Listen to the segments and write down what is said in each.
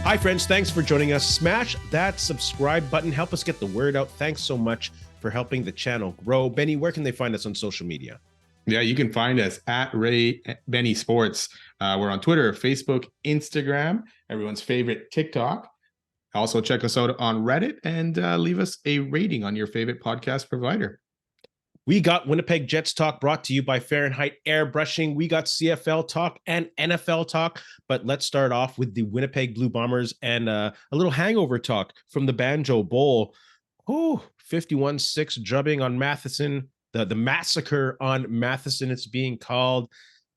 Hi, friends. Thanks for joining us. Smash that subscribe button. Help us get the word out. Thanks so much for helping the channel grow. Benny, where can they find us on social media? Yeah, you can find us at Ray Benny Sports. We're on Twitter, Facebook, Instagram, everyone's favorite TikTok. Also, check us out on Reddit and leave us a rating on your favorite podcast provider. We got Winnipeg Jets talk brought to you by Fahrenheit Airbrushing. We got CFL talk and NFL talk, but let's start off with the Winnipeg Blue Bombers and a little hangover talk from the Banjo Bowl. 51-6 drubbing on Matheson. The massacre on Matheson, it's being called.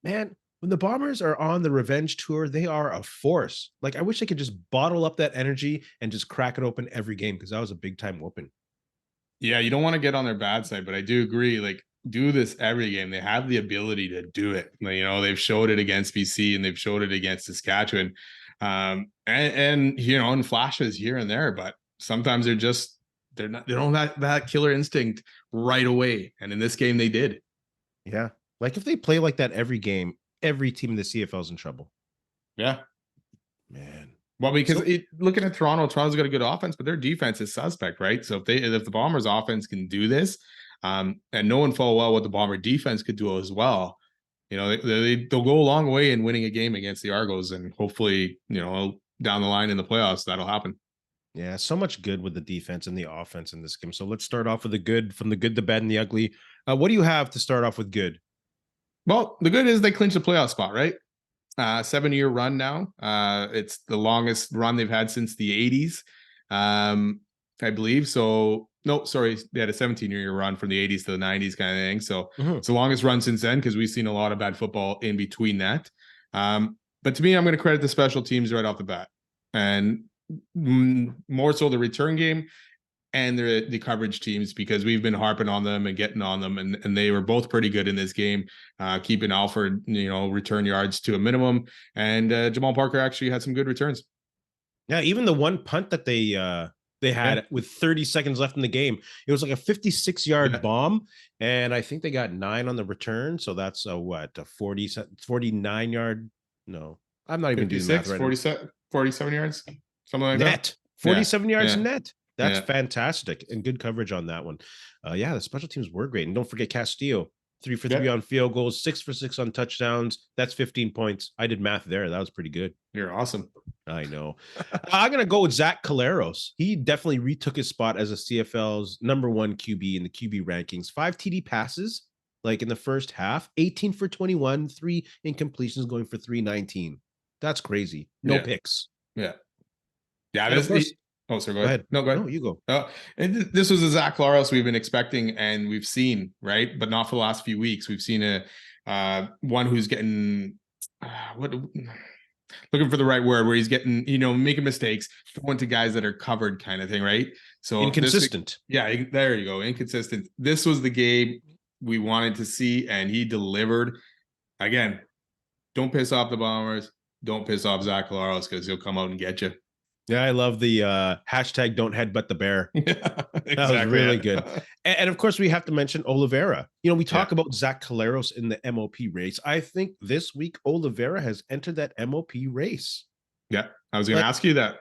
Man, when the Bombers are on the revenge tour, they are a force. Like, I wish they could just bottle up that energy and just crack it open every game, because that was a big time open. Yeah, you don't want to get on their bad side, but I do agree. Like, do this every game. They have the ability to do it. You know, they've showed it against BC and they've showed it against Saskatchewan, and you know, in flashes here and there. But sometimes they don't have that killer instinct right away. And in this game, they did. Yeah, like if they play like that every game, every team in the CFL is in trouble. Yeah, man. Well, because looking at Toronto's got a good offense, but their defense is suspect, right? So if the Bombers offense can do this, and knowing full well what the Bomber defense could do as well, you know, they'll go a long way in winning a game against the Argos, and hopefully, you know, down the line in the playoffs, that'll happen. Yeah, so much good with the defense and the offense in this game. So let's start off with the good, from the good, the bad, and the ugly. What do you have to start off with good? Well, the good is they clinched a playoff spot, right? 7-year run now. It's the longest run they've had since the 80s, I believe. So, no, sorry, they had a 17-year run from the 80s to the 90s kind of thing. So it's the longest run since then, because we've seen a lot of bad football in between that. But to me, I'm going to credit the special teams right off the bat, and more so the return game and the coverage teams, because we've been harping on them and getting on them, and they were both pretty good in this game, keeping Alford, you know, return yards to a minimum, and Jamal Parker actually had some good returns. Yeah, even the one punt that they had with 30 seconds left in the game, it was like a 56-yard bomb, and I think they got 9 on the return, so that's a 49-yard. No, I'm not even doing math right 47 yards, something like net. That. 47 yards net. That's fantastic, and good coverage on that one. Yeah, the special teams were great. And don't forget Castillo, 3 for 3 on field goals, 6 for 6 on touchdowns. That's 15 points. I did math there. That was pretty good. You're awesome. I know. I'm going to go with Zach Collaros. He definitely retook his spot as a CFL's #1 QB in the QB rankings. 5 TD passes, like in the first half, 18 for 21, 3 incompletions, going for 319. That's crazy. No picks. Yeah. Oh, sir, go ahead. No, go ahead. No, you go. And this was a Zach Collaros we've been expecting and we've seen, right? But not for the last few weeks. We've seen a one who's getting looking for the right word, where he's getting, you know, making mistakes, throwing to guys that are covered kind of thing, right? So inconsistent. There you go. Inconsistent. This was the game we wanted to see, and he delivered. Again, don't piss off the Bombers. Don't piss off Zach Collaros, because he'll come out and get you. Yeah, I love the hashtag don't headbutt the bear. That was really good. And of course, we have to mention Oliveira. You know, we talk about Zach Collaros in the MOP race. I think this week Oliveira has entered that MOP race. Yeah, I was going to ask you that.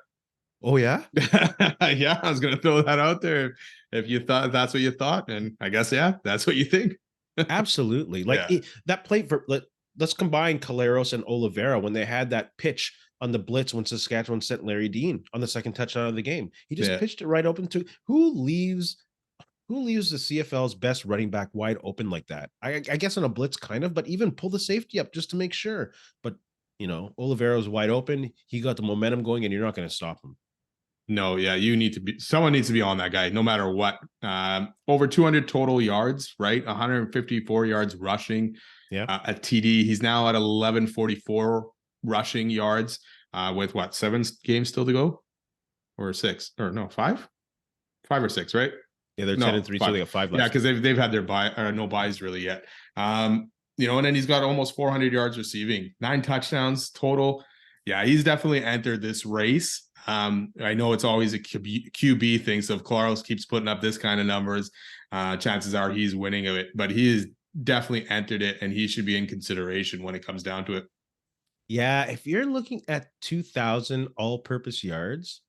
Oh, yeah? Yeah, I was going to throw that out there. If you thought that's what you thought, and I guess, that's what you think. Absolutely. Like that play for, let's combine Collaros and Oliveira when they had that pitch on the blitz when Saskatchewan sent Larry Dean on the second touchdown of the game. He just pitched it right open to who leaves the CFL's best running back wide open like that? I guess on a blitz kind of, but even pull the safety up just to make sure. But, you know, Oliveira's wide open. He got the momentum going, and you're not going to stop him. No, someone needs to be on that guy, no matter what. Over 200 total yards, right? 154 yards rushing. Yeah. A TD. He's now at 1144 rushing yards, with 7 games still to go, or 6, or no, 5 or 6, right? Yeah, they're 10-3, so they got 5 left. Yeah, because they've had their bye, or no buys really yet. You know, and then he's got almost 400 yards receiving, 9 touchdowns total. Yeah, he's definitely entered this race. I know it's always a QB thing, so if Collaros keeps putting up this kind of numbers, chances are he's winning of it. But he is definitely entered it, and he should be in consideration when it comes down to it. Yeah, if you're looking at 2,000 all-purpose yards,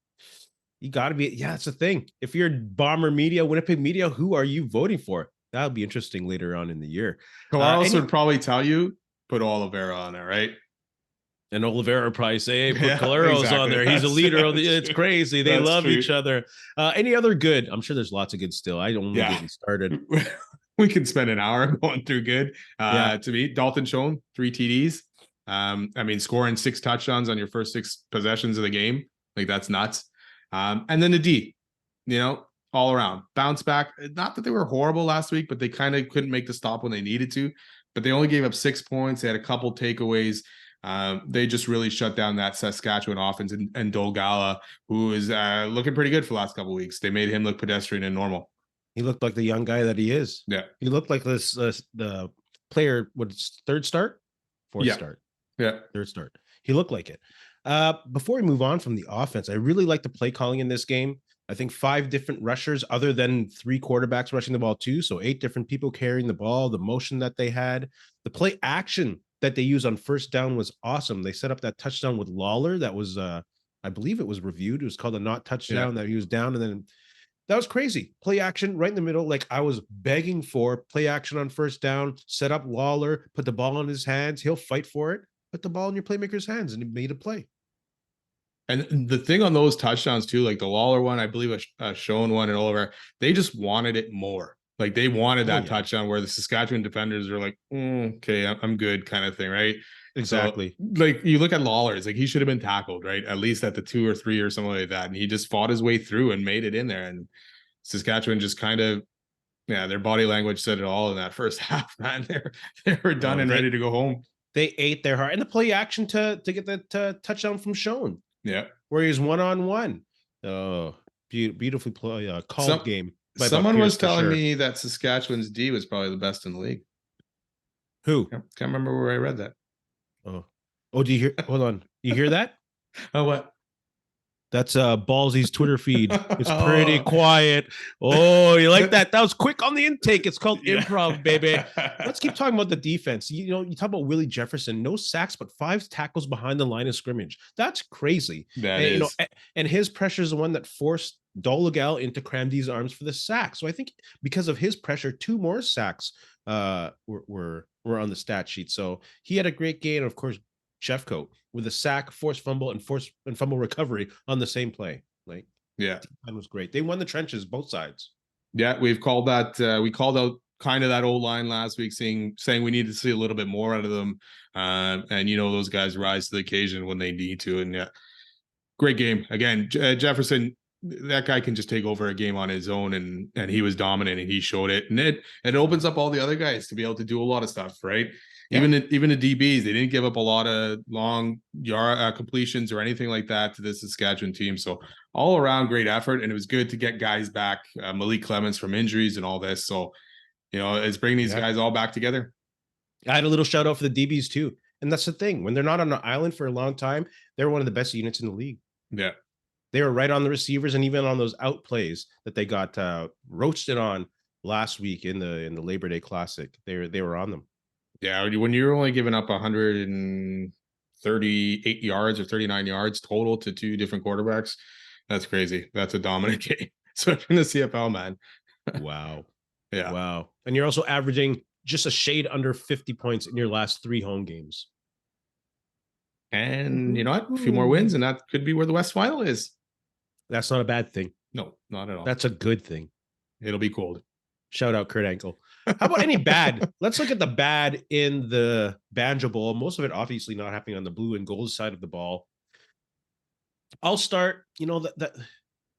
you got to be. Yeah, that's the thing. If you're Bomber Media, Winnipeg Media, who are you voting for? That'll be interesting later on in the year. Kalaros would probably tell you, put Oliveira on there, right? And Oliveira would probably say, hey, put Yeah, Caleros on exactly. there. He's a leader of the. It's True. crazy. They That's love true. each other. Any other good? I'm sure there's lots of good still. I don't getting started. We can spend an hour going through good. Yeah. To me, Dalton Schoen, 3 TDs. I mean, scoring 6 touchdowns on your first 6 possessions of the game, like that's nuts. And then the D, all around bounce back. Not that they were horrible last week, but they kind of couldn't make the stop when they needed to. But they only gave up 6 points. They had a couple takeaways. They just really shut down that Saskatchewan offense, and Dolgala, who is looking pretty good for the last couple of weeks. They made him look pedestrian and normal. He looked like the young guy that he is. Yeah. He looked like this the player, what's third start? Fourth start. Yeah. Third start. He looked like it. Before we move on from the offense, I really like the play calling in this game. I think 5 different rushers other than 3 quarterbacks rushing the ball too. So 8 different people carrying the ball, the motion that they had, the play action that they used on first down was awesome. They set up that touchdown with Lawler. That was, I believe it was reviewed. It was called a not touchdown that he was down. And then that was crazy. Play action right in the middle. Like I was begging for play action on first down, set up Lawler, put the ball in his hands. He'll fight for it. Put the ball in your playmaker's hands, and he made a play. And the thing on those touchdowns too, like the Lawler one, I believe a Schoen one and Oliver, they just wanted it more. Like they wanted that touchdown where the Saskatchewan defenders are like, okay, I'm good kind of thing, right? Exactly. So, like you look at Lawler, it's like he should have been tackled, right? At least at the 2 or 3 or something like that. And he just fought his way through and made it in there. And Saskatchewan just kind of, their body language said it all in that first half, man. They were done and ready to go home. They ate their heart. And the play action to get that touchdown from Schoen. Yeah. Where he was 1-on-1. Oh, beautifully play, called game. Someone was telling me that Saskatchewan's D was probably the best in the league. Who? Can't remember where I read that. Oh, do you hear? Hold on. You hear that? Oh, what? That's Ballsy's Twitter feed. It's pretty quiet. Oh, you like that? That was quick on the intake. It's called improv, baby. Let's keep talking about the defense. You talk about Willie Jefferson, no sacks, but 5 tackles behind the line of scrimmage. That's crazy. That is. And his pressure is the one that forced Dolagal into Cramdy's arms for the sack. So I think because of his pressure, 2 more sacks were on the stat sheet. So he had a great game. And of course, Jeffcoat with a sack, forced fumble, and fumble recovery on the same play. Like, that was great. They won the trenches, both sides. Yeah, we've called that. We called out kind of that old line last week, saying we need to see a little bit more out of them. And those guys rise to the occasion when they need to. And great game again. Jefferson, that guy can just take over a game on his own, and he was dominant, and he showed it. And it opens up all the other guys to be able to do a lot of stuff, right? Yeah. Even the DBs, they didn't give up a lot of long yard completions or anything like that to the Saskatchewan team. So all around great effort, and it was good to get guys back, Malik Clements from injuries and all this. So it's bringing these guys all back together. I had a little shout out for the DBs too, and that's the thing. When they're not on an island for a long time, they're one of the best units in the league. Yeah, they were right on the receivers, and even on those out plays that they got roasted on last week in the Labor Day Classic, they were on them. Yeah, when you're only giving up 138 yards or 39 yards total to 2 different quarterbacks, that's crazy. That's a dominant game, especially in the CFL, man. Wow. Yeah. Wow. And you're also averaging just a shade under 50 points in your last 3 home games. And you know what? A few more wins, and that could be where the West Final is. That's not a bad thing. No, not at all. That's a good thing. It'll be cold. Shout out Kurt Angle. How about any bad? Let's look at the bad in the Banjo Bowl. Most of it obviously not happening on the blue and gold side of the ball. I'll start, that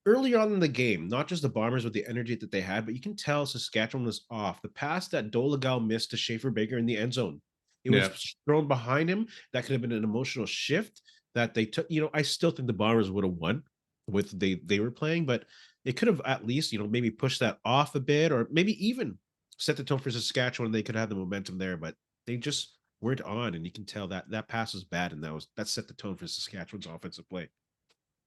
earlier on in the game, not just the Bombers with the energy that they had, but you can tell Saskatchewan was off. The pass that Dolagal missed to Schaefer Baker in the end zone, it was thrown behind him. That could have been an emotional shift that they took. I still think the Bombers would have won with they were playing, but it could have at least, maybe pushed that off a bit, or maybe even set the tone for Saskatchewan. They could have the momentum there, but they just weren't on, and you can tell that pass was bad, and that set the tone for Saskatchewan's offensive play.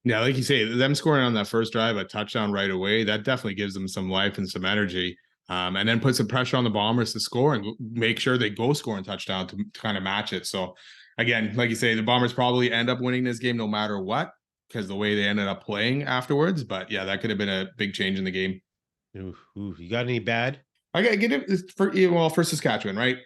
Yeah, like you say, them scoring on that first drive, a touchdown right away, that definitely gives them some life and some energy, and then put some pressure on the Bombers to score and make sure they go score and touchdown to kind of match it. So again, like you say, the Bombers probably end up winning this game no matter what, because the way they ended up playing afterwards. But yeah, that could have been a big change in the game. Ooh, you got any bad? I gotta get it for Saskatchewan, right?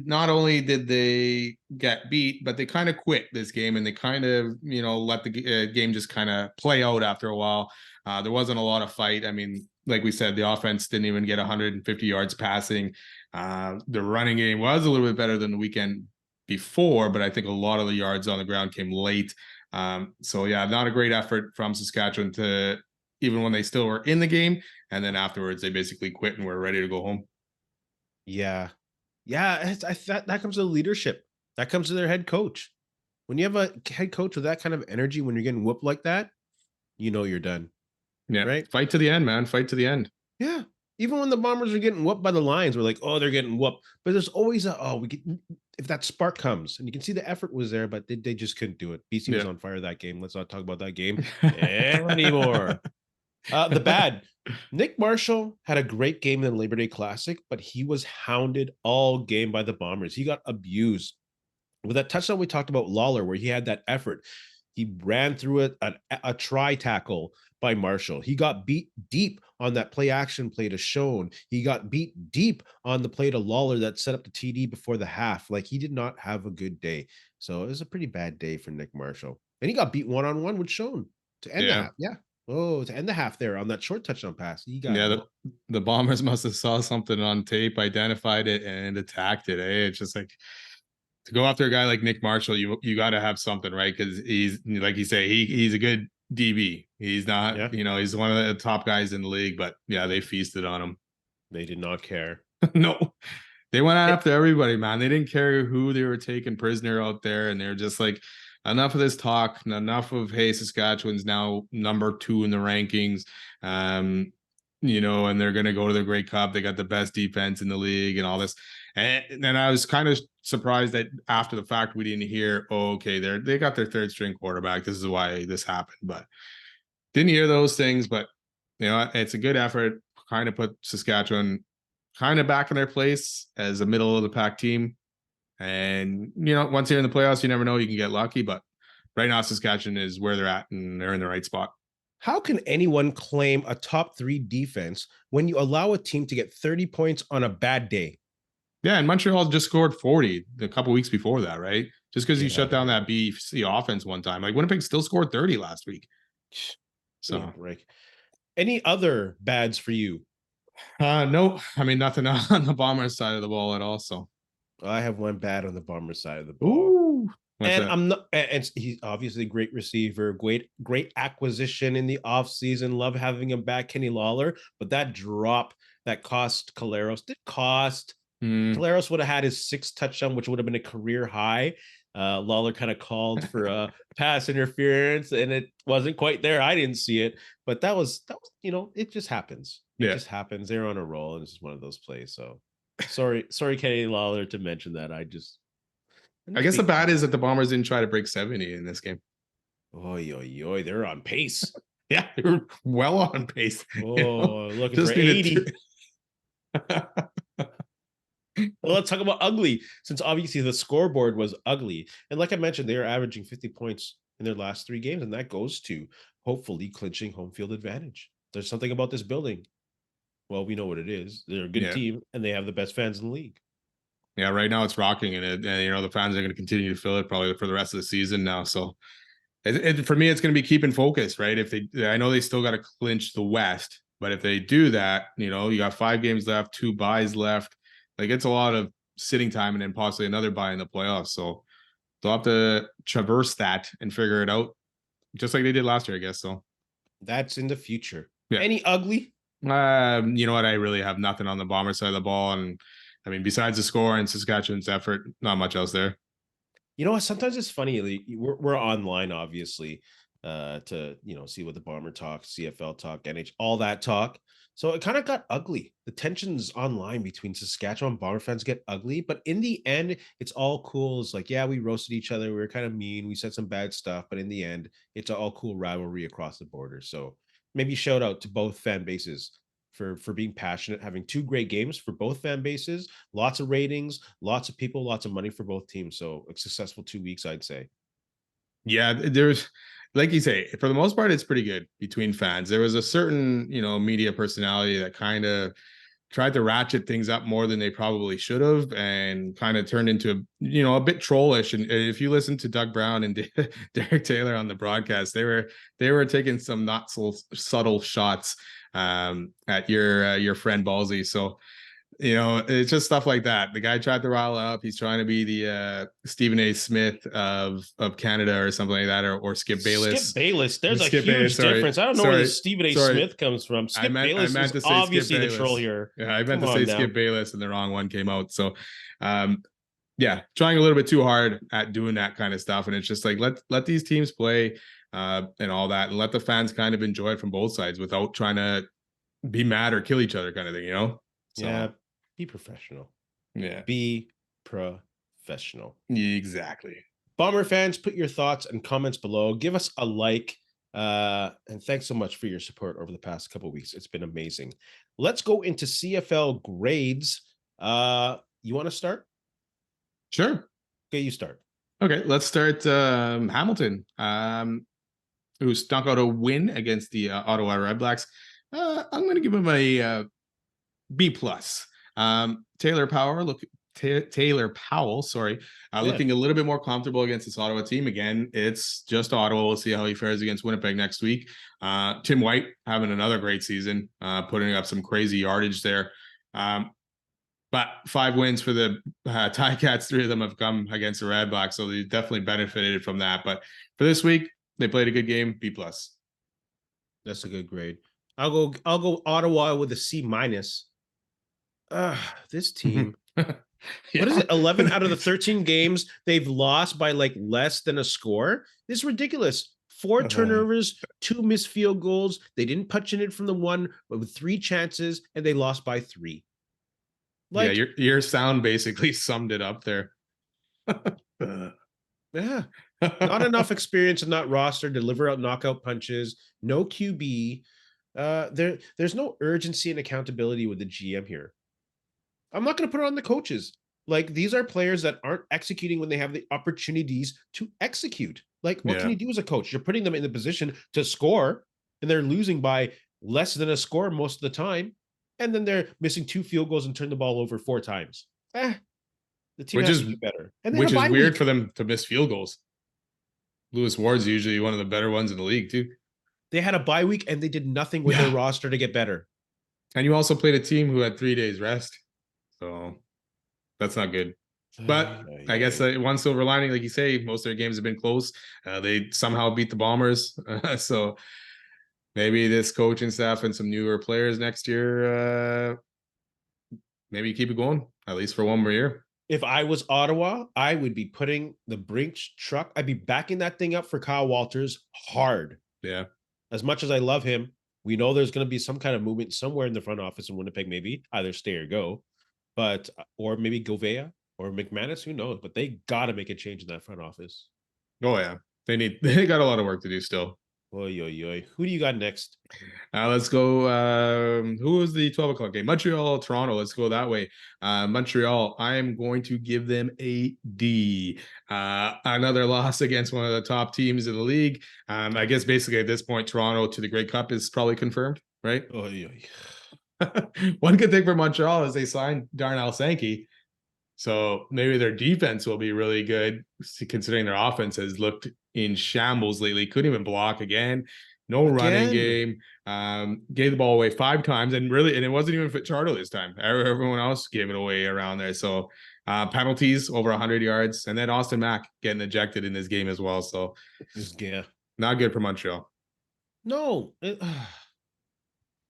Not only did they get beat, but they kind of quit this game and they kind of let the game just kind of play out after a while. There wasn't a lot of fight. I mean, like we said, the offense didn't even get 150 yards passing. The running game was a little bit better than the weekend before, but I think a lot of the yards on the ground came late. So yeah, not a great effort from Saskatchewan to even when they still were in the game. And then afterwards, they basically quit and were ready to go home. Yeah. Yeah. That comes to leadership. That comes to their head coach. When you have a head coach with that kind of energy, when you're getting whooped like that, you're done. Yeah. Right. Fight to the end, man. Fight to the end. Yeah. Even when the Bombers are getting whooped by the Lions, we're like, oh, they're getting whooped. But there's always if that spark comes, and you can see the effort was there, but they just couldn't do it. BC was on fire that game. Let's not talk about that game anymore. The bad. Nick Marshall had a great game in the Labor Day Classic, but he was hounded all game by the Bombers. He got abused. With that touchdown we talked about Lawler, where he had that effort, he ran through a try tackle by Marshall. He got beat deep on that play action play to Schoen. He got beat deep on the play to Lawler that set up the TD before the half. Like, he did not have a good day. So it was a pretty bad day for Nick Marshall. And he got beat one-on-one with Schoen to end the half. Yeah. Oh, to end the half there on that short touchdown pass. The Bombers must have saw something on tape, identified it, and attacked it. It's just like, to go after a guy like Nick Marshall, you got to have something, right? Because he's, like you say, he's a good DB. He's not, he's one of the top guys in the league. But yeah, they feasted on him. They did not care. No, they went after everybody, man. They didn't care who they were taking prisoner out there, and they're just like, enough of this talk, enough of, hey, Saskatchewan's now number 2 in the rankings, and they're going to go to the Grey Cup. They got the best defense in the league and all this. And I was kind of surprised that after the fact, we didn't hear, okay, they got their 3rd string quarterback. This is why this happened. But didn't hear those things. But, it's a good effort. Kind of put Saskatchewan kind of back in their place as a middle of the pack team. And, once you're in the playoffs, you never know, you can get lucky. But right now, Saskatchewan is where they're at, and they're in the right spot. How can anyone claim a top 3 defense when you allow a team to get 30 points on a bad day? Yeah, and Montreal just scored 40 a couple weeks before that, right? Just because you shut down that BC offense one time. Like, Winnipeg still scored 30 last week. So, any other bads for you? No, I mean, nothing on the Bombers side of the ball at all. So I have one bad on the Bombers side of the ball. Ooh, and I'm not, and he's obviously a great receiver, great acquisition in the offseason. Love having him back, Kenny Lawler. But that drop that cost Collaros did cost. Collaros would have had his 6th touchdown, which would have been a career high. Lawler kind of called for a pass interference, and it wasn't quite there. I didn't see it, but that was it just happens. It just happens. They're on a roll, and it's just one of those plays. So sorry, Kenny Lawler, to mention that. I guess the bad is that the Bombers didn't try to break 70 in this game. Oy, they're on pace. Yeah, they're well on pace. Looking for 80. Well, let's talk about ugly, since obviously the scoreboard was ugly. And like I mentioned, they are averaging 50 points in their last 3 games, and that goes to hopefully clinching home field advantage. There's something about this building. Well, we know what it is. They're a good team, and they have the best fans in the league. Yeah, right now it's rocking, and the fans are going to continue to fill it probably for the rest of the season now. So for me, it's going to be keeping focus, right? I know they still got to clinch the West, but if they do that, you got 5 games left, 2 buys left. Like, it's a lot of sitting time and then possibly another bye in the playoffs. So they'll have to traverse that and figure it out, just like they did last year, I guess. So that's in the future. Yeah. Any ugly? You know what? I really have nothing on the Bomber side of the ball. And I mean, besides the score and Saskatchewan's effort, not much else there. You know what? Sometimes it's funny. Like, we're online, obviously, to see what the Bomber talk, CFL talk, NH, all that talk. So it kind of got ugly. The tensions online between Saskatchewan Bomber fans get ugly, but in the end, it's all cool. It's like, yeah, we roasted each other. We were kind of mean. We said some bad stuff, but in the end, it's all cool rivalry across the border. So maybe shout out to both fan bases. for being passionate, having two great games for both fan bases, lots of ratings, lots of people, lots of money for both teams. So a successful 2 weeks, I'd say. Yeah, there's, like you say, for the most part, it's pretty good between fans. There was a certain, media personality that kind of tried to ratchet things up more than they probably should have, and kind of turned into, a bit trollish. And if you listen to Doug Brown and Derek Taylor on the broadcast, they were taking some not so subtle shots at your friend Ballsy. So, it's just stuff like that. The guy tried to rile up. He's trying to be the Stephen A. Smith of Canada or something like that, or Skip Bayless. Skip Bayless. There's a huge difference. I don't know where the Stephen A. Smith comes from. Skip Bayless is obviously the troll here. Yeah, I meant to say Skip Bayless, and the wrong one came out. So, yeah, trying a little bit too hard at doing that kind of stuff. And it's just like, let these teams play and all that, and let the fans kind of enjoy it from both sides without trying to be mad or kill each other kind of thing, So, yeah. Be professional. Yeah. Be professional. Exactly. Bomber fans, put your thoughts and comments below. Give us a like. And thanks so much for your support over the past couple of weeks. It's been amazing. Let's go into CFL grades. You want to start? Sure. Okay, you start. Okay, let's start Hamilton, who stunk out a win against the Ottawa Redblacks. I'm going to give him a B plus. Taylor Powell, looking a little bit more comfortable against this Ottawa team. Again, it's just Ottawa. We'll see how he fares against Winnipeg next week. Tim White having another great season, putting up some crazy yardage there. But 5 wins for the Ticats. 3 of them have come against the Redblacks, so they definitely benefited from that. But for this week, they played a good game. B plus. That's a good grade. I'll go Ottawa with a C minus. This team. Yeah. What is it? 11 out of the 13 games they've lost by like less than a score. This is ridiculous. 4 turnovers, 2 missed field goals. They didn't punch in it from the one, but with 3 chances, and they lost by 3. Like, yeah, your sound basically summed it up there. Yeah. Not enough experience in that roster, deliver out knockout punches, no QB. There's no urgency and accountability with the GM here. I'm not going to put it on the coaches. Like, these are players that aren't executing when they have the opportunities to execute. Like, what can you do as a coach? You're putting them in the position to score, and they're losing by less than a score most of the time. And then they're missing 2 field goals and turn the ball over 4 times. The team has to be better. And which is weird for them to miss field goals. Lewis Ward's usually one of the better ones in the league, too. They had a bye week, and they did nothing with their roster to get better. And you also played a team who had 3 days rest. So that's not good. But I guess one silver lining, like you say, most of their games have been close. They somehow beat the Bombers. So maybe this coaching staff and some newer players next year, maybe keep it going, at least for one more year. If I was Ottawa, I would be putting the Brinks truck. I'd be backing that thing up for Kyle Walters hard. Yeah. As much as I love him, we know there's going to be some kind of movement somewhere in the front office in Winnipeg, maybe either stay or go. But, or maybe Govea or McManus, who knows? But they got to make a change in that front office. Oh, yeah. They got a lot of work to do still. Oy. Who do you got next? Let's go. Who was the 12 o'clock game? Montreal, Toronto. Let's go that way. Montreal, I am going to give them a D. Another loss against one of the top teams in the league. I guess basically at this point, Toronto to the Grey Cup is probably confirmed, right? Oy. One good thing for Montreal is they signed Darnell Sankey. So maybe their defense will be really good, considering their offense has looked in shambles lately. Couldn't even block again. No running game. Gave the ball away 5 times, and it wasn't even Fajardo this time. Everyone else gave it away around there. So penalties over 100 yards, and then Austin Mack getting ejected in this game as well. So not good for Montreal. No,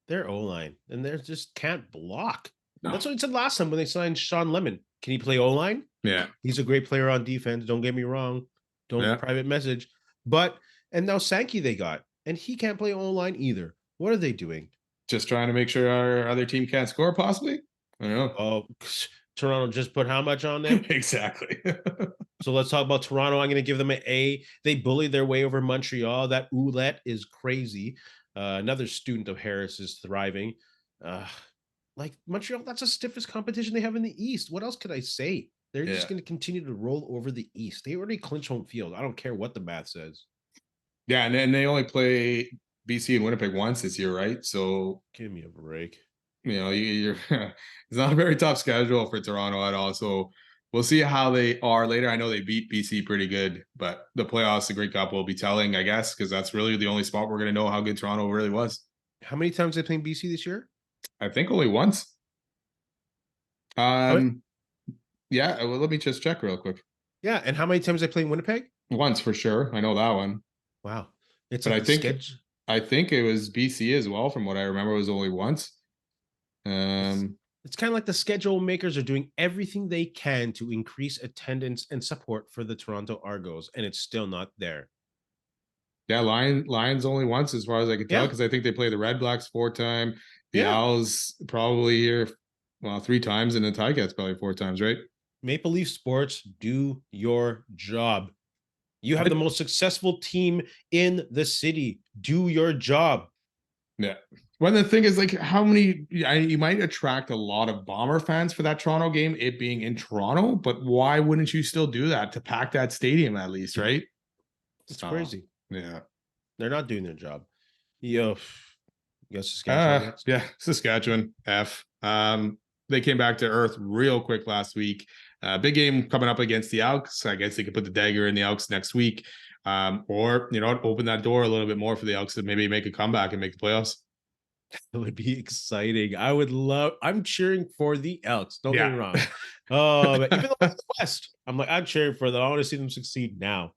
their O-line, and they just can't block. No. That's what I said last time when they signed Sean Lemon. Can he play O-line? Yeah. He's a great player on defense. Don't get me wrong. Private message. And now Sankey they got, and he can't play O-line either. What are they doing? Just trying to make sure our other team can't score, possibly? I don't know. Oh, Toronto just put how much on them? Exactly. So let's talk about Toronto. I'm going to give them an A. They bullied their way over Montreal. That Ouellette is crazy. Another student of Harris is thriving. Uh, like Montreal, that's the stiffest competition they have in the East. What else could I say? They're just going to continue to roll over the East. They already clinch home field. I don't care what the math says. Yeah, and then they only play BC and Winnipeg once this year, right? So give me a break. You're it's not a very tough schedule for Toronto at all. So we'll see how they are later. I know they beat BC pretty good, but the playoffs, the Grey Cup will be telling, I guess, because that's really the only spot we're going to know how good Toronto really was. How many times they played BC this year? I think only once. Yeah, well, let me just check real quick. Yeah, and how many times they played Winnipeg? Once for sure. I know that one. Wow. But like I think it was BC as well, from what I remember, it was only once. It's kind of like the schedule makers are doing everything they can to increase attendance and support for the Toronto Argos, and it's still not there. Yeah, Lions only once, as far as I can tell, because I think they play the Red Blacks 4 times. The Owls probably here, 3 times, and the Ticats probably 4 times, right? Maple Leaf Sports, do your job. You have the most successful team in the city. Do your job. Yeah. Well, the thing is, like, how many you might attract a lot of Bomber fans for that Toronto game, it being in Toronto, but why wouldn't you still do that to pack that stadium at least, right? It's crazy. Yeah. They're not doing their job. Yo, guess Saskatchewan. Yeah, Saskatchewan F. They came back to earth real quick last week. Big game coming up against the Elks. I guess they could put the dagger in the Elks next week. Or, open that door a little bit more for the Elks to maybe make a comeback and make the playoffs. It would be exciting. I'm cheering for the Elks. Don't get me wrong. But even though it's the West, I'm cheering for them. I want to see them succeed now.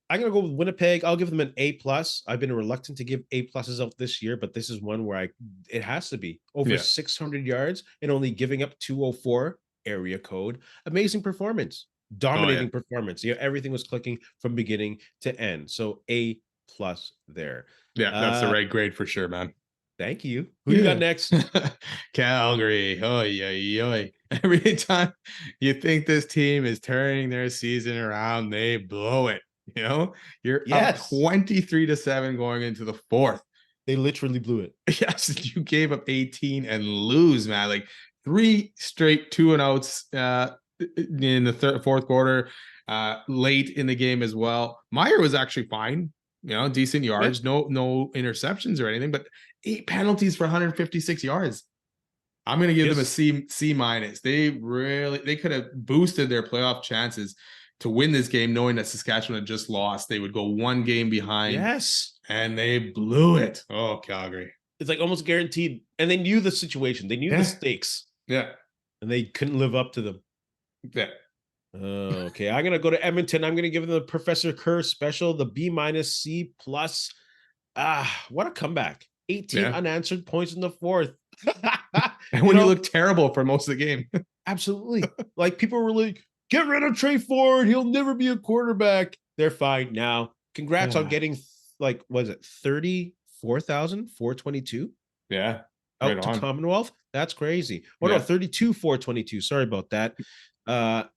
I'm gonna go with Winnipeg. I'll give them an A+. I've been reluctant to give A+ out this year, but this is one where it has to be over 600 yards and only giving up 204 area code. Amazing performance, dominating performance. Everything was clicking from beginning to end. So A+ there. Yeah, that's the right grade for sure, man. Thank you. Who you got next? Calgary. Every time you think this team is turning their season around, they blow it. You're up 23-7 going into the 4th. They literally blew it. Yes, you gave up 18 and lose, man. Like 3 straight 2-and-outs in the 4th quarter, late in the game as well. Meyer was actually fine. Decent yards, no interceptions or anything, but 8 penalties for 156 yards. I'm going to give them a C-. They could have boosted their playoff chances to win this game, knowing that Saskatchewan had just lost. They would go 1 game behind. Yes. And they blew it. Oh, Calgary. It's like almost guaranteed. And they knew the situation. They knew the stakes. Yeah. And they couldn't live up to them. Yeah. Okay, I'm gonna go to Edmonton. I'm gonna give them the Professor Kerr special, the B-, C+. What a comeback! 18 unanswered points in the 4th. And when you look terrible for most of the game. Absolutely. Like, people were like, get rid of Trey Ford. He'll never be a quarterback. They're fine now. Congrats on getting, was it 34,422? Yeah. Out to Commonwealth. That's crazy. No, 32,422. Sorry about that.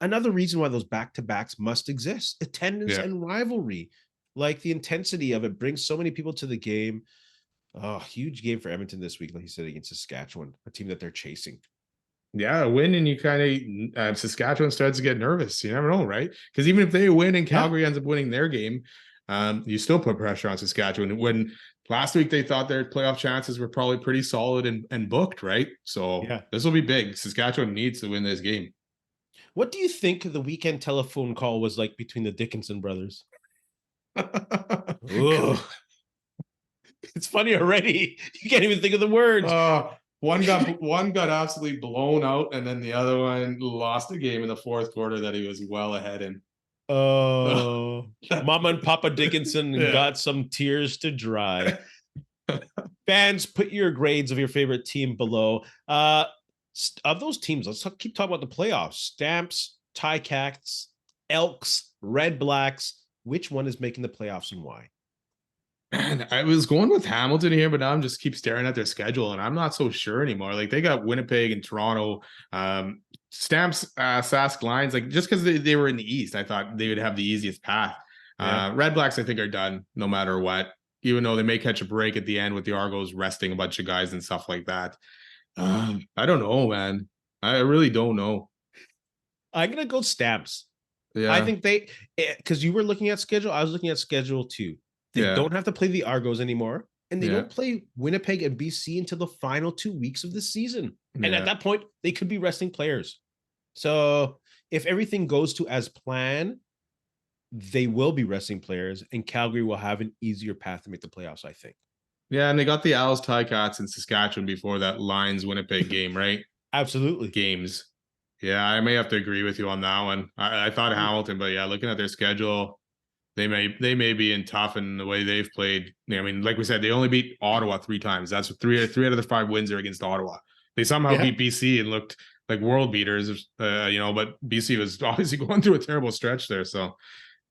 Another reason why those back-to-backs must exist: attendance and rivalry. Like, the intensity of it brings so many people to the game. Huge game for Edmonton this week, like you said, against Saskatchewan, a team that they're chasing. Yeah, a win and you kind of Saskatchewan starts to get nervous. You never know, right? Because even if they win and Calgary ends up winning their game, you still put pressure on Saskatchewan. When last week they thought their playoff chances were probably pretty solid and booked, right? So this will be big. Saskatchewan needs to win this game. What do you think the weekend telephone call was like between the Dickinson brothers? It's funny already. You can't even think of the words. One got absolutely blown out, and then the other one lost a game in the 4th quarter that he was well ahead in. Mama and Papa Dickinson got some tears to dry. Fans, put your grades of your favorite team below. Of those teams, let's keep talking about the playoffs. Stamps, Ticats, Elks, Red Blacks. Which one is making the playoffs and why? Man, I was going with Hamilton here, but now I'm just keep staring at their schedule, and I'm not so sure anymore. Like, they got Winnipeg and Toronto, Stamps, Sask Lions. Like, just because they were in the East, I thought they would have the easiest path. Red Blacks, I think, are done no matter what. even though they may catch a break at the end with the Argos resting a bunch of guys and stuff like that. I don't know, man. I really don't know. I'm gonna go Stamps. Yeah, I think because you were looking at schedule, I was looking at schedule too. They don't have to play the Argos anymore, and they don't play Winnipeg and BC until the final 2 weeks of the season. And at that point, they could be resting players. So if everything goes to as planned, they will be resting players, and Calgary will have an easier path to make the playoffs, I think. Yeah, and they got the Owls, Ticats, in Saskatchewan before that Lions Winnipeg game, right? Absolutely. Games. Yeah, I may have to agree with you on that one. I thought Hamilton, but yeah, looking at their schedule, they may be in tough in the way they've played. I mean, like we said, they only beat Ottawa 3 times. That's three out of the 5 wins are against Ottawa. They somehow beat BC and looked like world beaters, but BC was obviously going through a terrible stretch there. So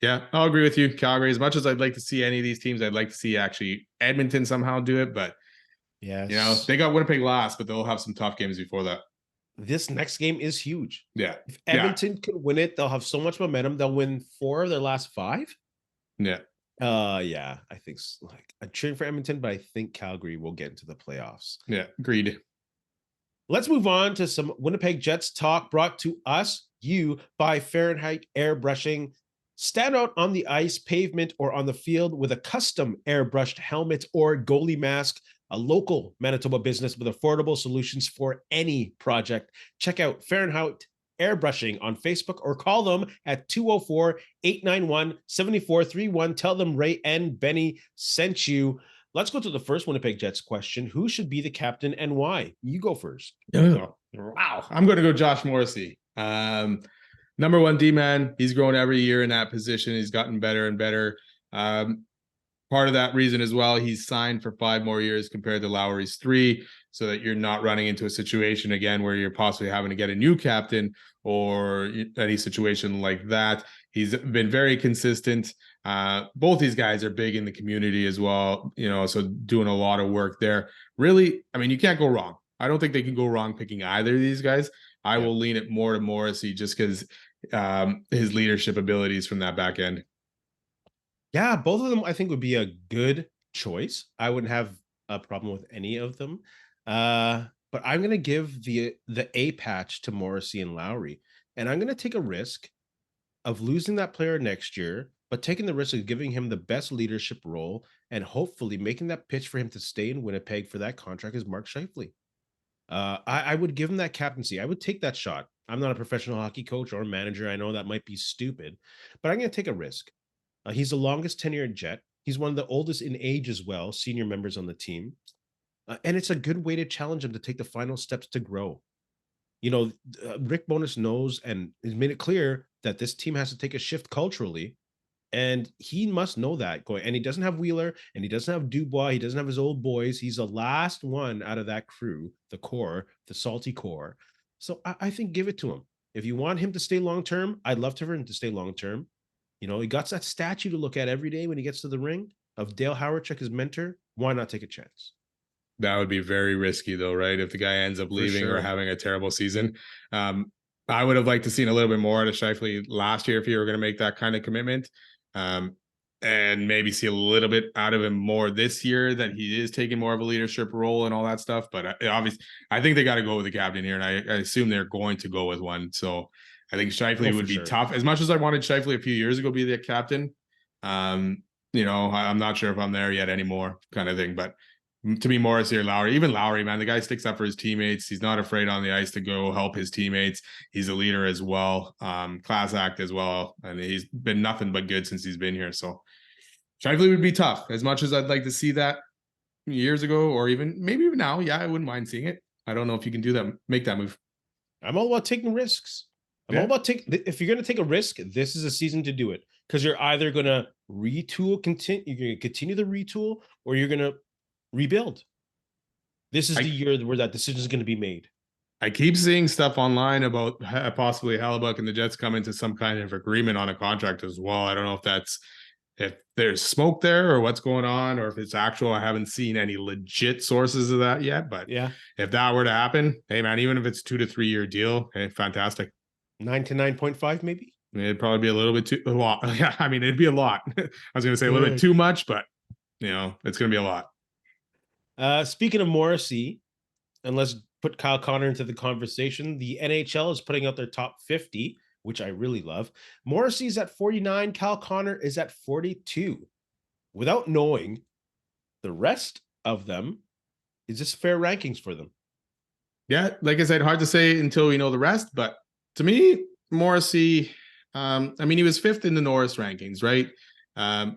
yeah, I'll agree with you. Calgary, as much as I'd like to see any of these teams, I'd like to see actually Edmonton somehow do it. But they got Winnipeg last, but they'll have some tough games before that. This next game is huge. Yeah. If Edmonton could win it, they'll have so much momentum. They'll win 4 of their last 5. Yeah. I think I'm cheering for Edmonton, but I think Calgary will get into the playoffs. Yeah, agreed. Let's move on to some Winnipeg Jets talk brought to you by Fahrenheit Airbrushing. Stand out on the ice, pavement, or on the field with a custom airbrushed helmet or goalie mask. A local Manitoba business with affordable solutions for any project. Check out Fahrenheit Airbrushing on Facebook or call them at 204-891-7431. Tell them Ray and Benny sent you. Let's go to the first Winnipeg Jets question. Who should be the captain and why? You go first. Wow. I'm going to go Josh Morrissey. Number 1 D-man. He's grown every year in that position. He's gotten better and better. Part of that reason as well, he's signed for 5 more years compared to Lowry's 3, so that you're not running into a situation again where you're possibly having to get a new captain or any situation like that. He's been very consistent. Both these guys are big in the community as well, so doing a lot of work there. Really, I mean, you can't go wrong. I don't think they can go wrong picking either of these guys. I will lean it more to Morrissey just because his leadership abilities from that back end. Yeah, both of them I think would be a good choice. I wouldn't have a problem with any of them. But I'm going to give the A patch to Morrissey and Lowry. And I'm going to take a risk of losing that player next year, but taking the risk of giving him the best leadership role and hopefully making that pitch for him to stay in Winnipeg for that contract is Mark Scheifele. I would give him that captaincy. I would take that shot. I'm not a professional hockey coach or manager. I know that might be stupid, but I'm going to take a risk. He's the longest tenured Jet. He's one of the oldest in age as well, senior members on the team. And it's a good way to challenge him to take the final steps to grow. Rick Bowness knows and has made it clear that this team has to take a shift culturally. And he must know that going. And he doesn't have Wheeler and he doesn't have Dubois. He doesn't have his old boys. He's the last one out of that crew, the core, the salty core. So I think give it to him. If you want him to stay long-term, I'd love for him to stay long-term. He got that statue to look at every day when he gets to the ring of Dale Howardchuk, his mentor. Why not take a chance? That would be very risky, though, right? If the guy ends up leaving or having a terrible season. I would have liked to seen a little bit more out of Scheifele last year if you were going to make that kind of commitment. And maybe see a little bit out of him more this year, that he is taking more of a leadership role and all that stuff. But obviously, I think they got to go with the captain here, and I assume they're going to go with one. So I think Scheifele would be tough. As much as I wanted Scheifele a few years ago to be the captain, I'm not sure if I'm there yet anymore, kind of thing. But to me, Morrissey or Lowry, even Lowry, man, the guy sticks up for his teammates. He's not afraid on the ice to go help his teammates. He's a leader as well, class act as well, and he's been nothing but good since he's been here. So Scheifele would be tough. As much as I'd like to see that years ago, or maybe even now, I wouldn't mind seeing it. I don't know if you can do that, make that move. I'm all about taking risks. All about if you're going to take a risk, this is a season to do it, because you're either going to you're going to continue the retool, or you're going to rebuild. This is the year where that decision is going to be made. I keep seeing stuff online about possibly Hellebuyck and the Jets coming to some kind of agreement on a contract as well. I don't know if there's smoke there or what's going on, or if it's actual. I haven't seen any legit sources of that yet, but if that were to happen, hey man, even if it's 2 to 3 year deal, hey, fantastic. 9 to 9.5 maybe. It'd probably be a little bit a lot. Yeah, I mean, it'd be a lot. I was going to say a little bit too much, but It's going to be a lot. Speaking of Morrissey, and let's put Kyle Connor into the conversation. The NHL is putting out their top 50, which I really love. Morrissey's at 49. Kyle Connor is at 42. Without knowing the rest of them, is this fair rankings for them? Yeah, like I said, hard to say until we know the rest. But to me, Morrissey, he was 5th in the Norris rankings, right?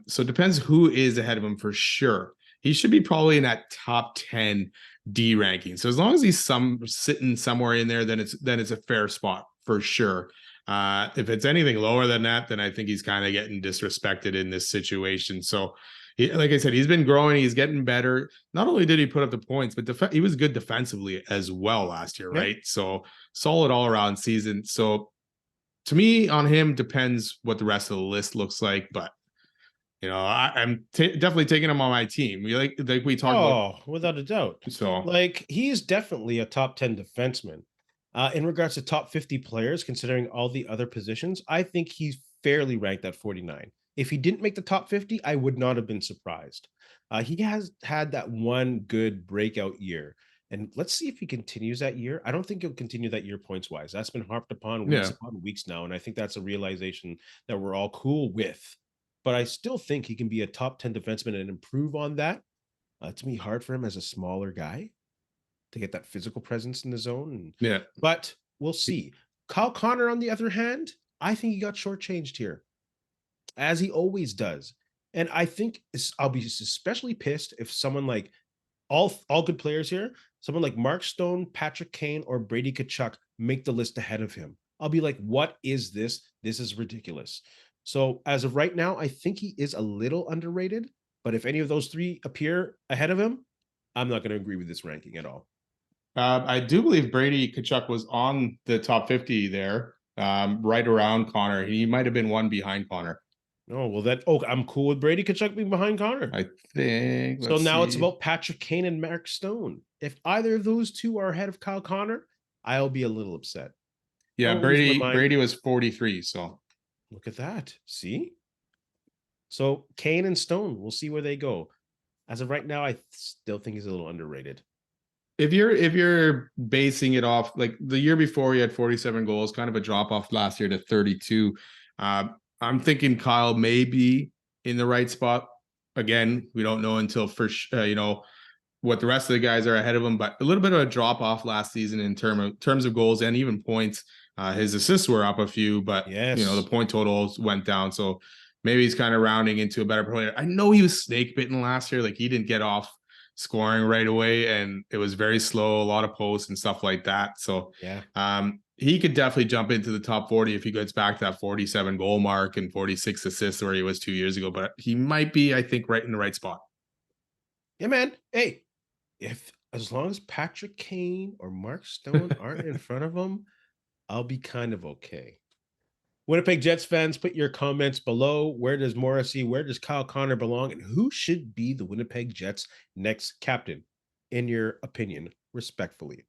So it depends who is ahead of him for sure. He should be probably in that top 10 D ranking. So as long as he's sitting somewhere in there, then it's a fair spot for sure. If it's anything lower than that, then I think he's kind of getting disrespected in this situation. So like I said, he's been growing. He's getting better. Not only did he put up the points, but he was good defensively as well last year, right? Yeah. So solid all around season. So to me, on him depends what the rest of the list looks like. But I'm definitely taking him on my team. We like we talked about, without a doubt. So he's definitely a top 10 defenseman. In regards to top 50 players, considering all the other positions, I think he's fairly ranked at 49. If he didn't make the top 50, I would not have been surprised. He has had that one good breakout year. And let's see if he continues that year. I don't think he'll continue that year points-wise. That's been harped upon upon weeks now. And I think that's a realization that we're all cool with. But I still think he can be a top 10 defenseman and improve on that. It's going to be hard for him as a smaller guy to get that physical presence in the zone. But we'll see. Kyle Connor, on the other hand, I think he got shortchanged here, as he always does. And I think I'll be especially pissed if someone like all good players here, someone like Mark Stone, Patrick Kane, or Brady Tkachuk make the list ahead of him. I'll be like, what is this? This is ridiculous. So as of right now, I think he is a little underrated. But if any of those three appear ahead of him, I'm not going to agree with this ranking at all. I do believe Brady Tkachuk was on the top 50 there, right around Connor. He might have been one behind Connor. Oh, well, I'm cool with Brady Tkachuk being behind Connor. I think. So now it's about Patrick Kane and Mark Stone. If either of those two are ahead of Kyle Connor, I'll be a little upset. Yeah, Brady was 43, so. Look at that. See? So Kane and Stone, we'll see where they go. As of right now, I still think he's a little underrated. If you're basing it off, like the year before, he had 47 goals, kind of a drop off last year to 32. I'm thinking Kyle may be in the right spot. Again, we don't know until what the rest of the guys are ahead of him, but a little bit of a drop off last season in terms of goals and even points. His assists were up a few, but the point totals went down. So maybe he's kind of rounding into a better player. I know he was snake bitten last year. Like, he didn't get off scoring right away, and it was very slow, a lot of posts and stuff like that. So he could definitely jump into the top 40 if he gets back to that 47 goal mark and 46 assists where he was 2 years ago. But he might be, I think, right in the right spot. Yeah, man. Hey, as long as Patrick Kane or Mark Stone aren't in front of him, I'll be kind of okay. Winnipeg Jets fans, put your comments below. Where does Morrissey, where does Kyle Connor belong, and who should be the Winnipeg Jets' next captain, in your opinion, respectfully?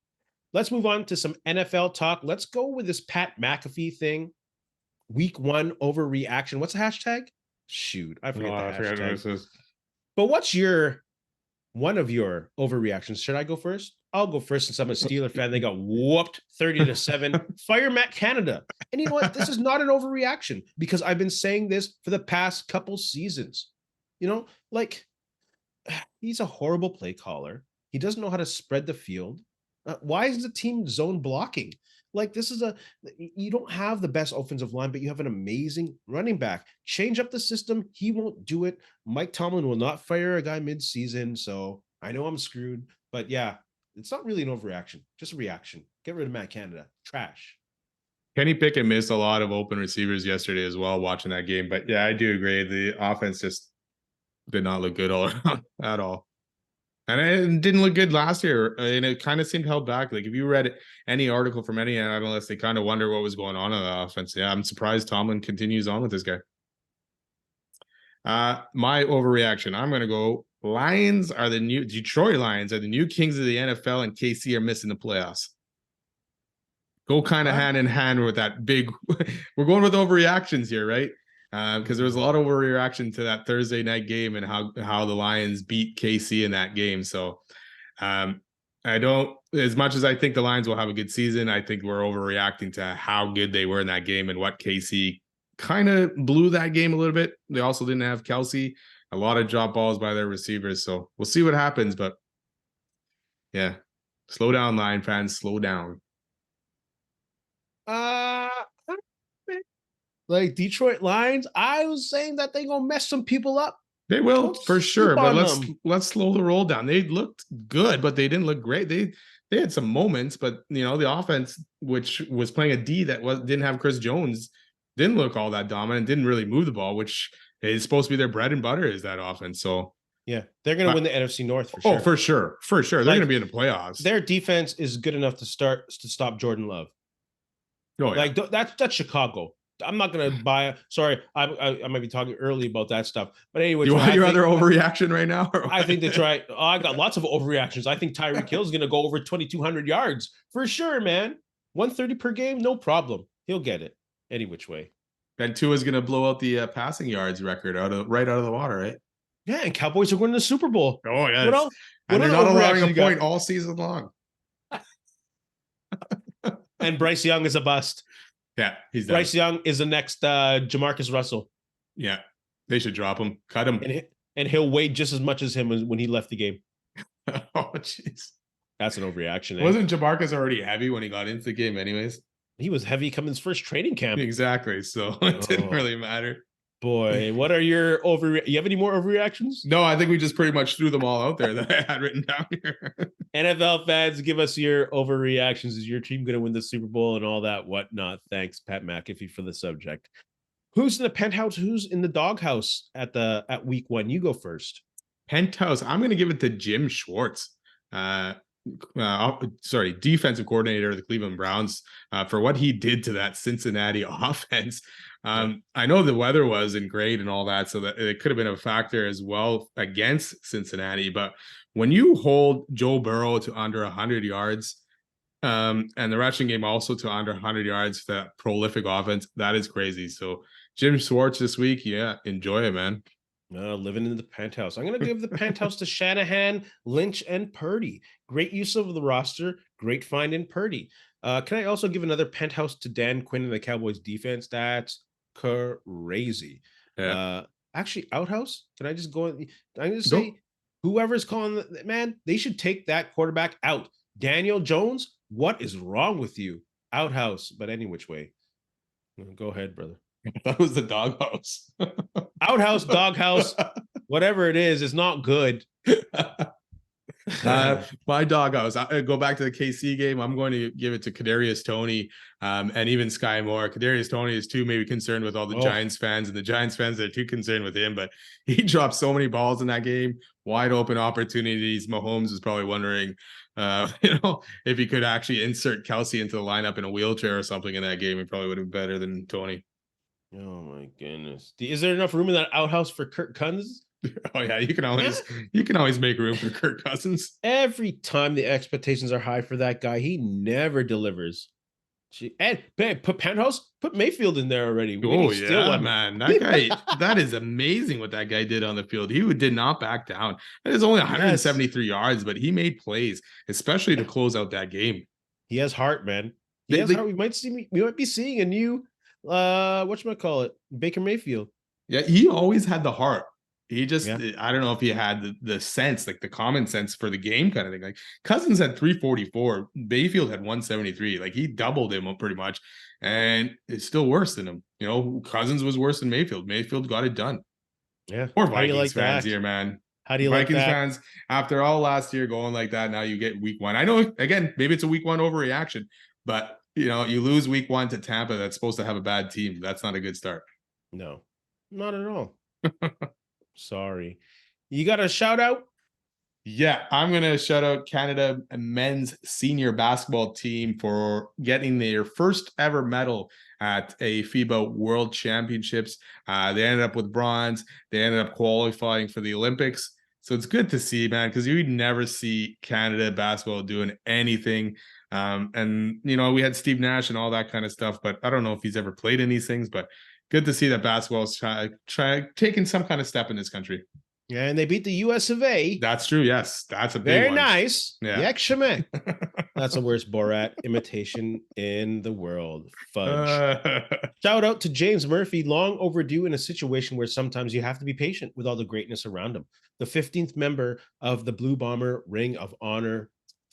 Let's move on to some NFL talk. Let's go with this Pat McAfee thing. Week 1 overreaction. What's the hashtag? Shoot, I forget the hashtag. What this is. But what's one of your overreactions? Should I go first? I'll go first since I'm a Steeler fan. They got whooped 30-7. Fire Matt Canada. And you know what? This is not an overreaction, because I've been saying this for the past couple seasons. He's a horrible play caller. He doesn't know how to spread the field. Why is the team zone blocking? You don't have the best offensive line, but you have an amazing running back. Change up the system. He won't do it. Mike Tomlin will not fire a guy mid-season. So I know I'm screwed, but yeah, it's not really an overreaction, just a reaction. Get rid of Matt Canada. Trash. Kenny Pickett missed a lot of open receivers yesterday as well, watching that game. But yeah, I do agree. The offense just did not look good all around at all. And it didn't look good last year, and it kind of seemed held back. Like, if you read any article from any analyst, they kind of wonder what was going on in the offense. Yeah, I'm surprised Tomlin continues on with this guy. My overreaction, I'm going to go Detroit Lions are the new kings of the NFL, and KC are missing the playoffs. Go kind of hand in hand with that big, we're going with overreactions here, right? because there was a lot of overreaction to that Thursday night game and how the Lions beat KC in that game. So I don't, as much as I think the Lions will have a good season, I think we're overreacting to how good they were in that game and what KC kind of blew that game a little bit. They also didn't have Kelsey, a lot of drop balls by their receivers. So we'll see what happens, but yeah, slow down, Lion fans, slow down. Like Detroit Lions, I was saying that they gonna mess some people up. They will Don't for sure, sleep but on let's slow the roll down. They looked good, but they didn't look great. They had some moments, but you know, the offense, which was playing a D that didn't have Chris Jones, didn't look all that dominant, didn't really move the ball, which is supposed to be their bread and butter, is that offense. So yeah, they're gonna win the NFC North for sure. Oh, for sure. For sure. They're gonna be in the playoffs. Their defense is good enough to stop Jordan Love. Oh, yeah. Like that's Chicago. I'm not gonna buy. Sorry, I might be talking early about that stuff. But anyway, you want your other overreaction right now? I think they try. Oh, I got lots of overreactions. I think Tyreek Hill is gonna go over 2,200 yards for sure, man. 130 per game, no problem. He'll get it any which way. And Tua's gonna blow out the passing yards record right out of the water, right? Yeah, and Cowboys are winning the Super Bowl. Oh yeah, what else? And they're not allowing a point all season long. And Bryce Young is a bust. Yeah, he's done. Bryce Young is the next Jamarcus Russell. Yeah, they should drop him, cut him, and he'll weigh just as much as him when he left the game. Oh jeez, that's an overreaction. Wasn't Jamarcus already heavy when he got into the game, anyways? He was heavy coming his first training camp. Exactly, so it didn't really matter. Boy, what are your you have any more overreactions? No, I think we just pretty much threw them all out there that I had written down here. NFL fans, give us your overreactions. Is your team going to win the Super Bowl and all that whatnot? Thanks, Pat McAfee, for the subject. Who's in the penthouse? Who's in the doghouse at week 1? You go first. Penthouse. I'm going to give it to Jim Schwartz. Defensive coordinator of the Cleveland Browns, for what he did to that Cincinnati offense. I know the weather wasn't great and all that, so that it could have been a factor as well against Cincinnati. But when you hold Joe Burrow to under 100 yards, and the rushing game also to under 100 yards for that prolific offense, that is crazy. So Jim Schwartz this week, yeah, enjoy it, man. Living in the penthouse. I'm going to give the penthouse to Shanahan, Lynch, and Purdy. Great use of the roster. Great find in Purdy. Can I also give another penthouse to Dan Quinn and the Cowboys defense? That's crazy. Yeah. Actually, Outhouse, can I just go? I'm going to say whoever's calling, man, they should take that quarterback out. Daniel Jones, what is wrong with you? Outhouse, but any which way. Go ahead, brother. That was the doghouse. Outhouse, doghouse, whatever it is not good. My doghouse. I go back to the KC game. I'm going to give it to Kadarius Toney, and even Sky Moore. Kadarius Toney is too maybe concerned with all the Giants fans, and the Giants fans are too concerned with him. But he dropped so many balls in that game, wide open opportunities. Mahomes was probably wondering, if he could actually insert Kelsey into the lineup in a wheelchair or something in that game. He probably would have been better than Toney. Oh my goodness! Is there enough room in that outhouse for Kirk Cousins? Oh yeah, you can always make room for Kirk Cousins. Every time the expectations are high for that guy, he never delivers. And put Penthouse, put Mayfield in there already. Man, that guy, that is amazing what that guy did on the field. He did not back down. It is only 173 yards, but he made plays, especially to close out that game. He has heart, man. We might be seeing a new whatchamacallit, Baker Mayfield. Yeah, he always had the heart. He just, I don't know if he had the sense, like the common sense for the game kind of thing. Like Cousins had 344, Mayfield had 173. Like he doubled him pretty much, and it's still worse than him. Cousins was worse than Mayfield. Mayfield got it done. Yeah. Poor Vikings fans here, man. How do you Vikings like that? fans, after all last year going like that, now you get week 1. I know, again, maybe it's a week 1 overreaction, but you lose week 1 to Tampa that's supposed to have a bad team. That's not a good start. No, not at all. Sorry. You got a shout out? Yeah, I'm going to shout out Canada men's senior basketball team for getting their first ever medal at a FIBA World Championships. They ended up with bronze. They ended up qualifying for the Olympics. So it's good to see, man, because you would never see Canada basketball doing anything. And we had Steve Nash and all that kind of stuff, but I don't know if he's ever played in these things, but good to see that basketball's try taking some kind of step in this country. Yeah, and they beat the US of A. That's true. Yes, that's a big Very one. nice. Yeah. Yak Shemek. That's the worst Borat imitation in the world. Fudge. Shout out to James Murphy. Long overdue in a situation where sometimes you have to be patient with all the greatness around him. The 15th member of the Blue Bomber Ring of Honor,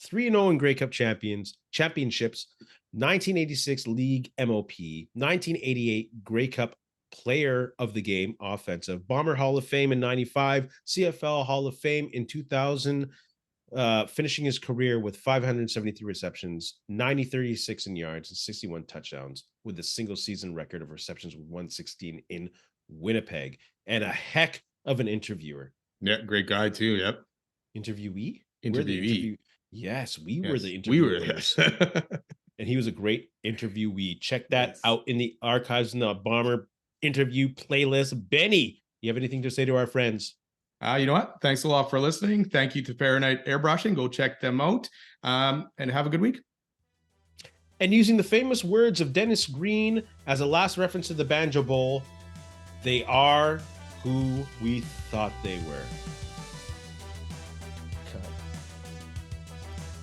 3-0 in Grey Cup championships, 1986 League MOP, 1988 Grey Cup Player of the Game offensive, Bomber Hall of Fame in 95, CFL Hall of Fame in 2000, finishing his career with 573 receptions, 36 in yards, and 61 touchdowns, with a single season record of receptions with 116 in Winnipeg, and a heck of an interviewer. Yeah, great guy too. Yep. Interviewee? Yes, we were the interviewers. We were. And he was a great interviewee. Check that out in the archives in the Bomber interview playlist. Benny, you have anything to say to our friends? You know what? Thanks a lot for listening. Thank you to Fahrenheit Airbrushing. Go check them out. And have a good week. And using the famous words of Dennis Green as a last reference to the Banjo Bowl, they are who we thought they were.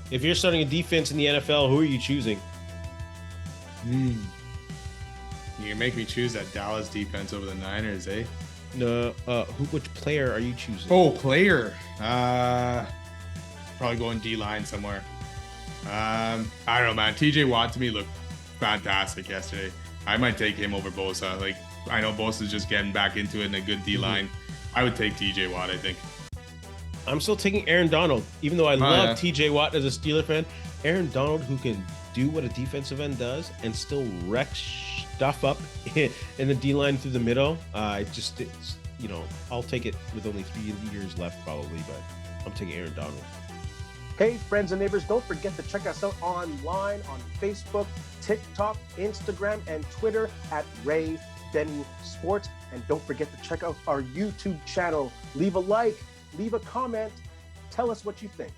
If you're starting a defense in the NFL, who are you choosing? You can make me choose that Dallas defense over the Niners, eh? No, which player are you choosing? Oh, player. Probably going D-line somewhere. I don't know, man. TJ Watt to me looked fantastic yesterday. I might take him over Bosa. Like, I know Bosa's just getting back into it in a good D-line. I would take TJ Watt, I think. I'm still taking Aaron Donald, even though I love TJ Watt as a Steeler fan. Aaron Donald, who can do what a defensive end does and still wreck stuff up in the D-line through the middle. I'll take it with only 3 years left probably, but I'm taking Aaron Donald. Hey, friends and neighbors, don't forget to check us out online on Facebook, TikTok, Instagram, and Twitter at Ray Denny Sports. And don't forget to check out our YouTube channel. Leave a like, leave a comment, tell us what you think.